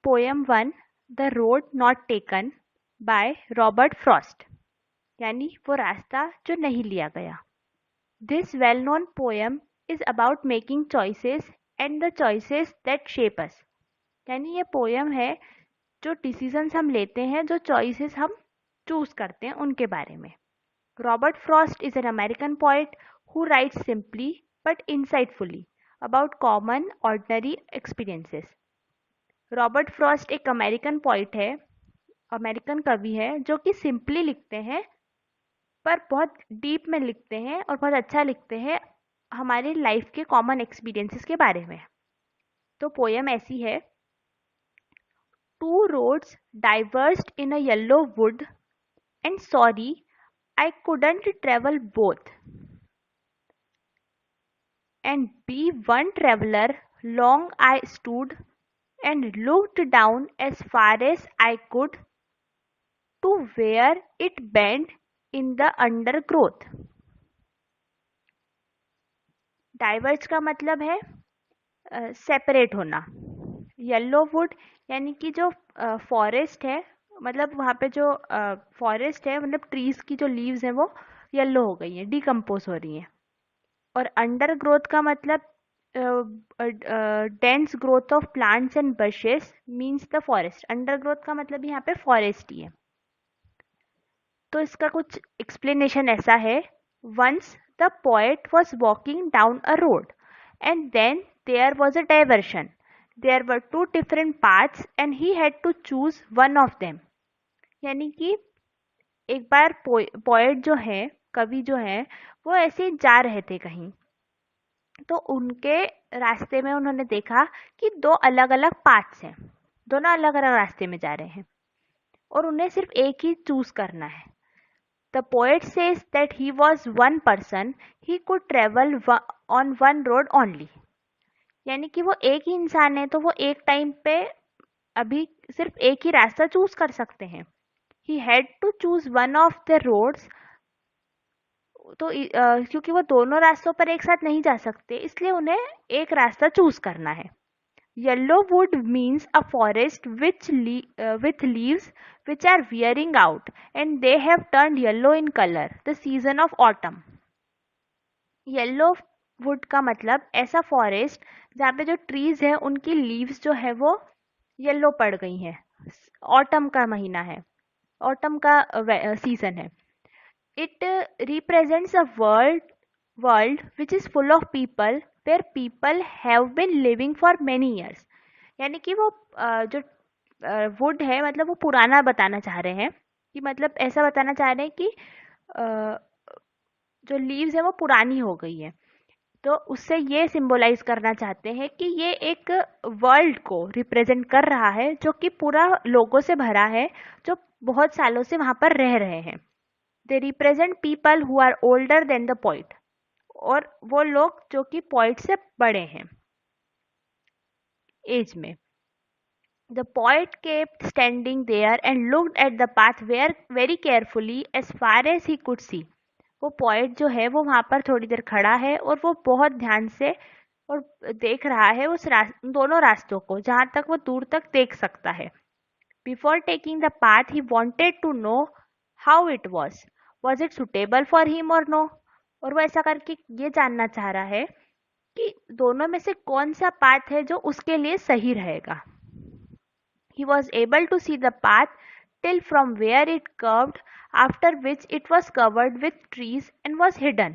Poem 1 the road not taken by Robert Frost, यानी वो रास्ता जो नहीं लिया गया। This well known poem is about making choices and the choices that shape us, यानी ये पोएम है जो डिसीजंस हम लेते हैं, जो चॉइसेस हम चूज करते हैं उनके बारे में। Robert Frost is an American poet who writes simply but insightfully about common ordinary experiences. Robert Frost एक अमेरिकन पोइट है, अमेरिकन कवि है, जो कि सिंपली लिखते हैं पर बहुत डीप में लिखते हैं और बहुत अच्छा लिखते हैं हमारे लाइफ के कॉमन एक्सपीरियंसेस के बारे में। तो पोएम ऐसी है, two roads diverged in a yellow wood and sorry I couldn't travel both and be one traveler. Long I stood and looked down as far as I could to where it bent in the undergrowth. Diverse का मतलब है separate होना। Yellow would यानी कि जो forest है, मतलब वहाँ पे जो फॉरेस्ट है, मतलब ट्रीज की जो लीव्स हैं वो येलो हो गई हैं, डिकम्पोज हो रही हैं। और अंडर ग्रोथ का मतलब dense growth of plants and buses means the forest. Under growth का मतलब यहाँ पे फॉरेस्ट ही है। तो इसका कुछ एक्सप्लेनेशन ऐसा है, once the poet was walking down a road and then there was a diversion, there were two different paths and he had to choose one of them. यानी कि एक बार पोएट जो है, कवि जो है, वो ऐसे जा रहे थे कहीं, तो उनके रास्ते में उन्होंने देखा कि दो अलग अलग पाथ्स हैं, दोनों अलग अलग रास्ते में जा रहे हैं और उन्हें सिर्फ एक ही चूज करना है। The poet says that he was one person, he could travel on one road only. यानी कि वो एक ही इंसान है, तो वो एक टाइम पे अभी सिर्फ एक ही रास्ता चूज कर सकते हैं। He had to choose one of the roads, तो क्योंकि वो दोनों रास्तों पर एक साथ नहीं जा सकते, इसलिए उन्हें एक रास्ता चूज करना है। Yellow would means a forest with leaves which are wearing out and they have turned yellow in color, the season of autumn. Yellow would का मतलब ऐसा फॉरेस्ट जहाँ पे जो ट्रीज है उनकी लीव्स जो है वो येलो पड़ गई हैं। ऑटम का महीना है, ऑटम का सीजन है। It represents a world which is full of people where people have been living for many years. यानी कि वो जो वुड है, मतलब वो पुराना बताना चाह रहे हैं, कि मतलब ऐसा बताना चाह रहे हैं कि जो लीव्स है वो पुरानी हो गई है। तो उससे ये सिंबलाइज करना चाहते हैं कि ये एक वर्ल्ड को रिप्रेजेंट कर रहा है जो कि पूरा लोगों से भरा है, जो बहुत सालों से वहां पर रह रहे हैं। They represent people who are older than the poet, और वो लोग जो कि पोइट से बड़े हैं एज में। The poet kept standing there and looked at the path very carefully as far as he could see. वो पोइट जो है वो वहां पर थोड़ी देर खड़ा है और वो बहुत ध्यान से और देख रहा है उस दोनों रास्तों को, जहां तक वो दूर तक देख सकता है। Before taking the path he wanted to know how it was it suitable for him और नो। और वो ऐसा करके ये जानना चाह रहा है कि दोनों में से कौन सा पाथ है जो उसके लिए सही रहेगा। He was able to see the path till from where it curved, after which it was covered with trees and was hidden.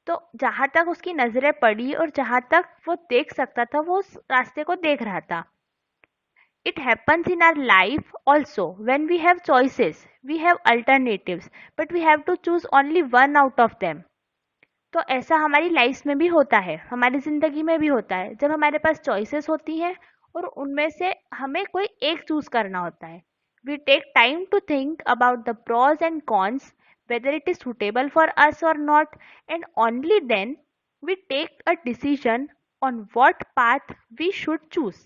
तो जहां तक उसकी नजरें पड़ी और जहां तक वो देख सकता था, वो उस रास्ते को देख रहा था। It happens in our life also. When we have choices, we have alternatives, but we have to choose only one out of them. तो ऐसा हमारी लाइफ में भी होता है, हमारी जिंदगी में भी होता है, जब हमारे पास चॉइसेस होती हैं और उनमें से हमें कोई एक चूज करना होता है। We take time to think about the pros and cons, whether it is suitable for us or not, and only then we take a decision on what path we should choose.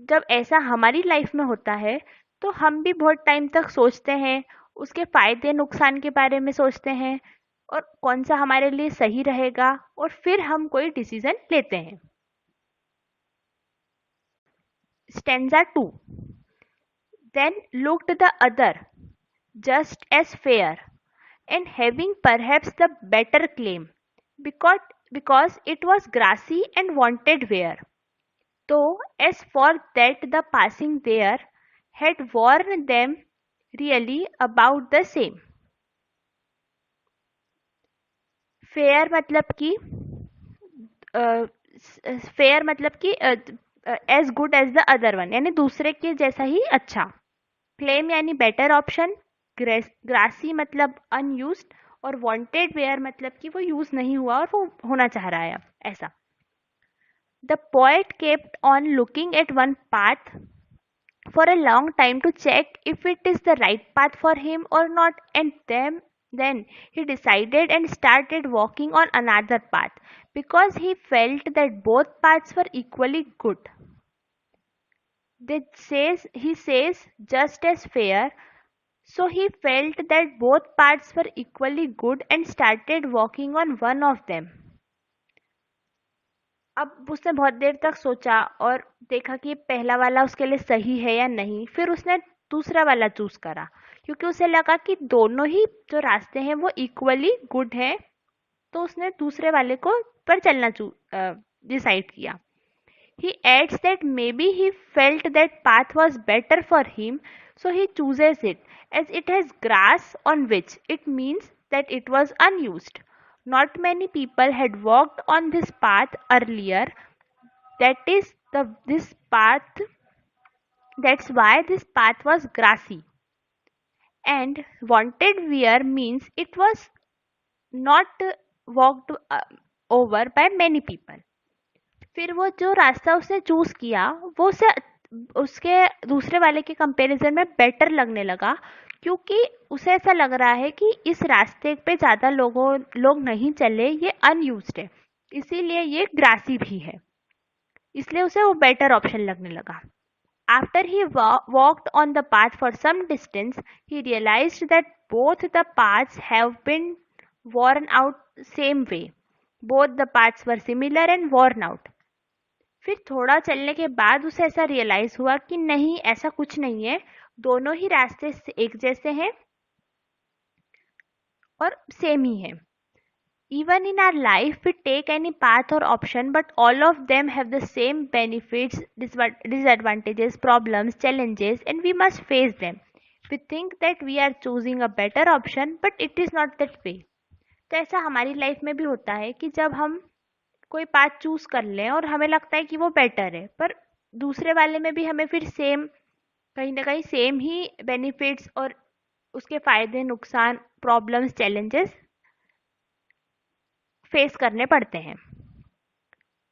जब ऐसा हमारी life में होता है तो हम भी बहुत टाइम तक सोचते हैं, उसके फायदे नुकसान के बारे में सोचते हैं और कौन सा हमारे लिए सही रहेगा, और फिर हम कोई डिसीजन लेते हैं। Stanza 2. Then looked the other, just as fair, and having perhaps the better claim, because it was grassy and wanted wear. Though as for that the passing there had worn them really about the same. Fair मतलब कि fair मतलब कि as good as the other one, यानी दूसरे के जैसा ही अच्छा. क्लेम यानी बेटर ऑप्शन. ग्रासी मतलब अनयूज्ड, और वांटेड वेयर मतलब कि वो यूज नहीं हुआ और वो होना चाह रहा है अब ऐसा. The poet kept on looking at one path for a long time to check if it is the right path for him or not, and then he decided and started walking on another path because he felt that both paths were equally good. He says just as fair, so he felt that both paths were equally good and started walking on one of them. अब उसने बहुत देर तक सोचा और देखा कि पहला वाला उसके लिए सही है या नहीं. फिर उसने दूसरा वाला चूज करा क्योंकि उसे लगा कि दोनों ही जो रास्ते हैं वो इक्वली गुड हैं. तो उसने दूसरे वाले को पर चलना डिसाइड किया. He adds that maybe he felt that path was better for him, so he chooses it, as it has grass on which it means that it was unused. Not many people had walked on this path earlier. This path. That's why this path was grassy. And wanted wear means it was not walked over by many people. फिर वो जो रास्ता उसने choose किया वो उसके दूसरे वाले के कंपैरिजन में बेटर लगने लगा, क्योंकि उसे ऐसा लग रहा है कि इस रास्ते पे ज़्यादा लोग नहीं चले, ये अनयूज्ड है, इसीलिए ये ग्रासी भी है, इसलिए उसे वो बेटर ऑप्शन लगने लगा. After he walked on the path for some distance he realised that both the paths have been worn out same way. Both the paths were similar and worn out. फिर थोड़ा चलने के बाद उसे ऐसा realise हुआ कि नहीं, ऐसा कुछ नहीं है, दोनों ही रास्ते एक जैसे हैं और सेम ही है. Even in our life we take any path और option, but all of them have the same benefits, disadvantages, problems, challenges, and we must face them. We think that we are choosing a better option, but it is not that way. तो ऐसा हमारी life में भी होता है कि जब हम कोई पाथ चूज कर लें और हमें लगता है कि वो बेटर है, पर दूसरे वाले में भी हमें फिर कहीं ना कहीं सेम ही बेनिफिट्स और उसके फायदे, नुकसान, प्रॉब्लम्स, चैलेंजेस फेस करने पड़ते हैं.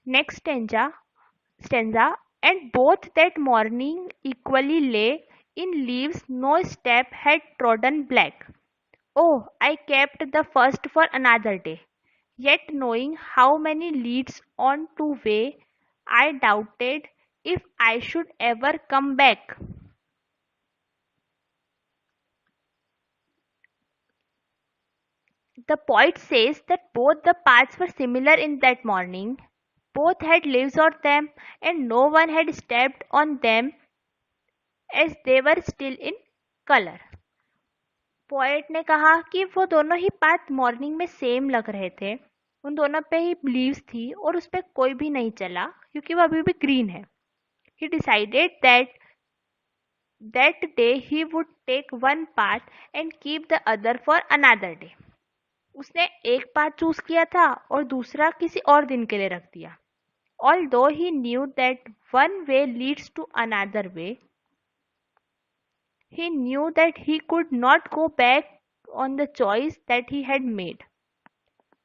Next stanza. And both that morning equally lay in leaves no step had trodden black. Oh, I kept the first for another day. Yet knowing how many leads on to way, I doubted if I should ever come back. The poet says that both the paths were similar in that morning. Both had leaves on them, and no one had stepped on them as they were still in color. Poet ने कहा कि वो दोनों ही path morning में same लग रहे थे, उन दोनों पे ही लीव्स थी और उस पर कोई भी नहीं चला क्योंकि वो अभी भी ग्रीन है. He decided that day he would take one path and keep the other for another day. उसने एक पाथ चूज किया था और दूसरा किसी और दिन के लिए रख दिया. Although he knew that one way leads to another way, he knew that he could not go back on the choice that he had made.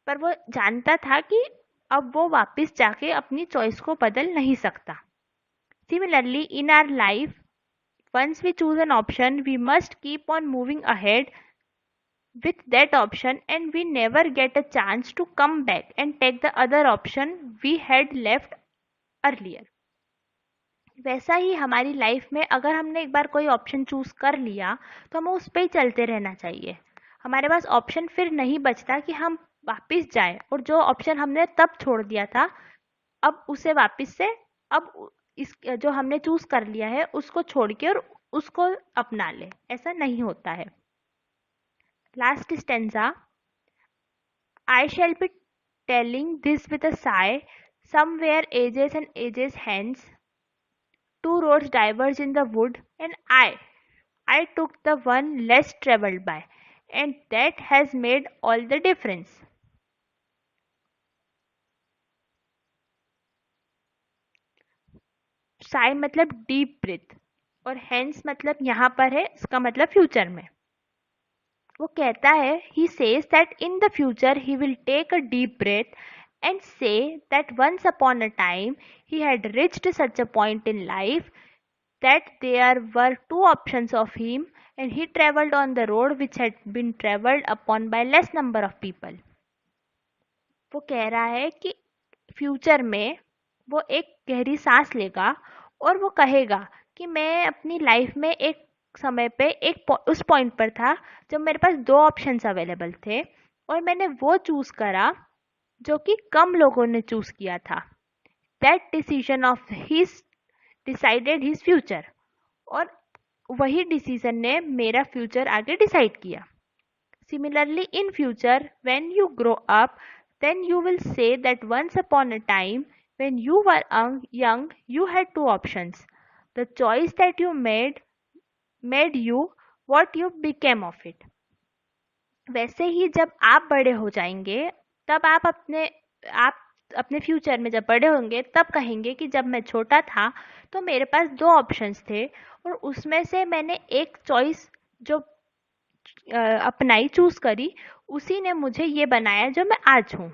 पर वो जानता था कि अब वो वापस जाके अपनी चॉइस को बदल नहीं सकता. Similarly, in our life, once we choose an option, we must keep on moving ahead with that option, and we never get a chance to come back and take the other option we had left earlier. वैसा ही हमारी life में अगर हमने एक बार कोई option choose कर लिया तो हमें उस पर ही चलते रहना चाहिए. हमारे पास ऑप्शन फिर नहीं बचता कि हम वापस जाएं और जो ऑप्शन हमने तब छोड़ दिया था अब उसे वापस से अब इस जो हमने चूज कर लिया है उसको छोड़ के और उसको अपना ले, ऐसा नहीं होता है। Last stanza, I shall be telling this with a sigh, somewhere ages and ages hence, two roads diverged in the wood, and I took the one less travelled by, and that has made all the difference. Sai मतलब deep breath और hence मतलब यहाँ पर है, इसका मतलब future में। वो कहता है he says that in the future he will take a deep breath and say that once upon a time he had reached such a point in life that there were two options of him and he travelled on the road which had been travelled upon by less number of people. वो कह रहा है कि future में वो एक गहरी सांस लेगा और वो कहेगा कि मैं अपनी लाइफ में एक समय पे उस पॉइंट पर था जब मेरे पास दो ऑप्शंस अवेलेबल थे और मैंने वो चूज करा जो कि कम लोगों ने चूज किया था। That decision of his decided his future, और वही डिसीजन ने मेरा फ्यूचर आगे डिसाइड किया। Similarly, in future, when you grow up, then you will say that once upon a time, when you were young, you had two options. The choice that you made you what you became of it. वैसे ही जब आप बड़े हो जाएंगे तब आप अपने future में जब बड़े होंगे तब कहेंगे कि जब मैं छोटा था तो मेरे पास दो ऑप्शंस थे और उसमें से मैंने एक चॉइस जो अपनाई, चूज करी, उसी ने मुझे ये बनाया जो मैं आज हूँ।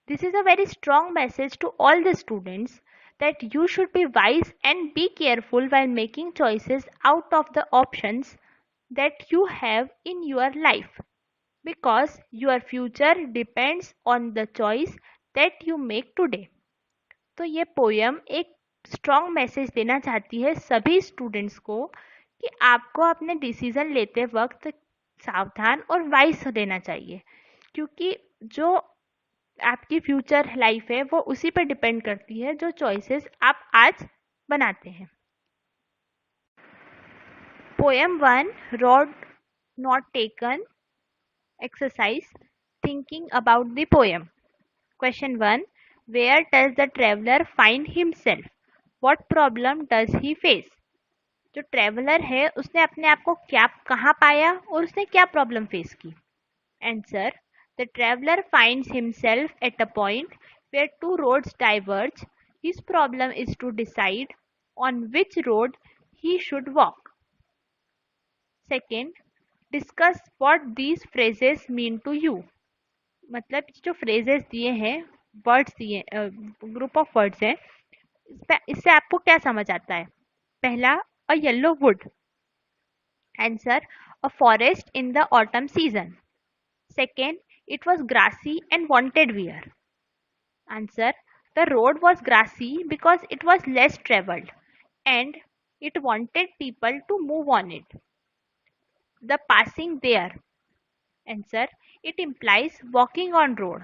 This is a very strong message to all the students that you should be wise and be careful while making choices out of the options that you have in your life, because your future depends on the choice that you make today. तो ये poem एक strong message देना चाहती है सभी students को कि आपको अपने डिसीजन लेते वक्त सावधान और वाइज देना चाहिए, क्योंकि जो आपकी फ्यूचर लाइफ है वो उसी पर डिपेंड करती है जो चॉइसेस आप आज बनाते हैं। Poem 1, road not taken, exercise thinking about the poem. Question 1, where does the traveller find himself, what problem does he face. जो ट्रेवलर है उसने अपने आप को क्या कहाँ पाया और उसने क्या प्रॉब्लम फेस की। Answer, the traveller finds himself at a point where two roads diverge, his problem is to decide on which road he should walk. Second, discuss what these phrases mean to you, मतलब जो phrases दिए हैं, words दिए, group of words हैं, इससे आपको क्या समझ आता है। पहला, a yellow wood. Answer, a forest in the autumn season. Second, it was grassy and wanted wear. Answer, the road was grassy because it was less traveled and it wanted people to move on it. The passing there. Answer, it implies walking on road.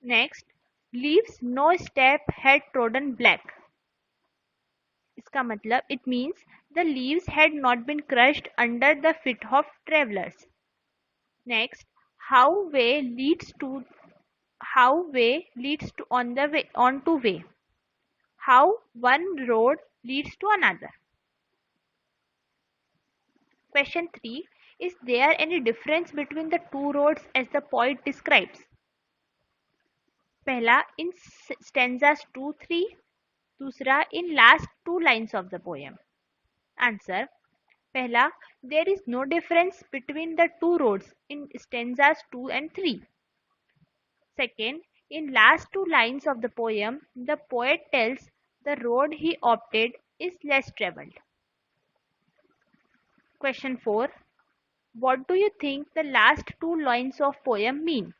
Next, leaves no step had trodden black. इसका मतलब it means the leaves had not been crushed under the feet of travelers. Next, how way leads to on the way onto way. How one road leads to another. Question 3, is there any difference between the two roads as the poet describes? पहला, in stanzas 2-3, दूसरा in last two lines of the poem. Answer, पहला, there is no difference between the two roads in stanzas 2 and 3. Second, in last two lines of the poem, the poet tells the road he opted is less traveled. Question 4, what do you think the last two lines of poem mean?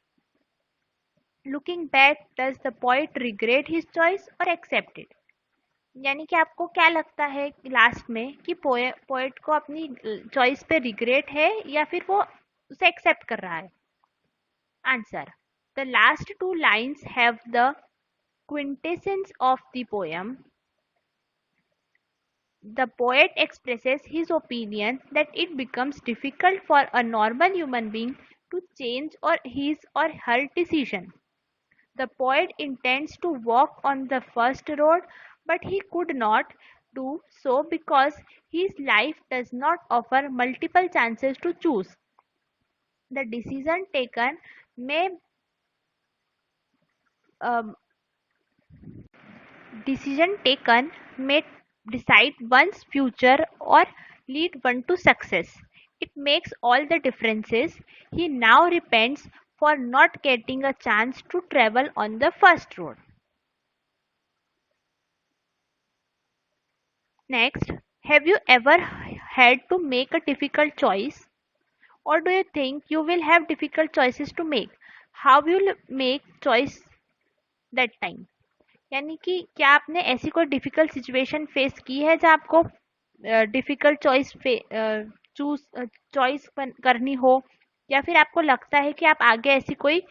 Looking back, does the poet regret his choice or accept it? यानी कि आपको क्या लगता है last में कि poet को अपनी चॉइस पे रिग्रेट है या फिर वो उसे एक्सेप्ट कर रहा है। Answer, the last two lines have the quintessence of the poem The poet expresses his opinion that it becomes difficult for a normal human being to change or his or her decision. The poet intends to walk on the first road, but he could not do so because his life does not offer multiple chances to choose. The may um, decision taken may decide one's future or lead one to success. It makes all the differences. He now repents for not getting a chance to travel on the first road. Next, have you ever had to make a difficult choice? Or do you think you will have difficult choices to make? How will you make choice that time? यानी कि क्या आपने ऐसी कोई difficult situation face की है जहाँ आपको डिफिकल्ट चूज चॉइस करनी हो, या फिर आपको लगता है कि आप आगे ऐसी कोई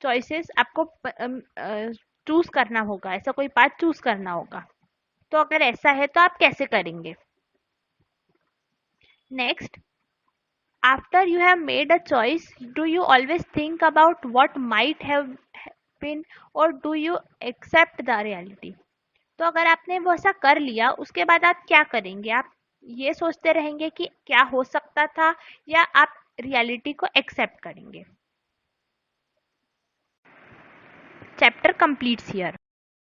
चॉइसेस आपको चूज करना होगा, ऐसा कोई पाथ चूज करना होगा? तो अगर ऐसा है तो आप कैसे करेंगे? Next, after you have made a choice, do you always think about what might have been or do you accept the reality? तो अगर आपने वो ऐसा कर लिया, उसके बाद आप क्या करेंगे? आप ये सोचते रहेंगे कि क्या हो सकता था, या आप रियलिटी को एक्सेप्ट करेंगे? Chapter completes here.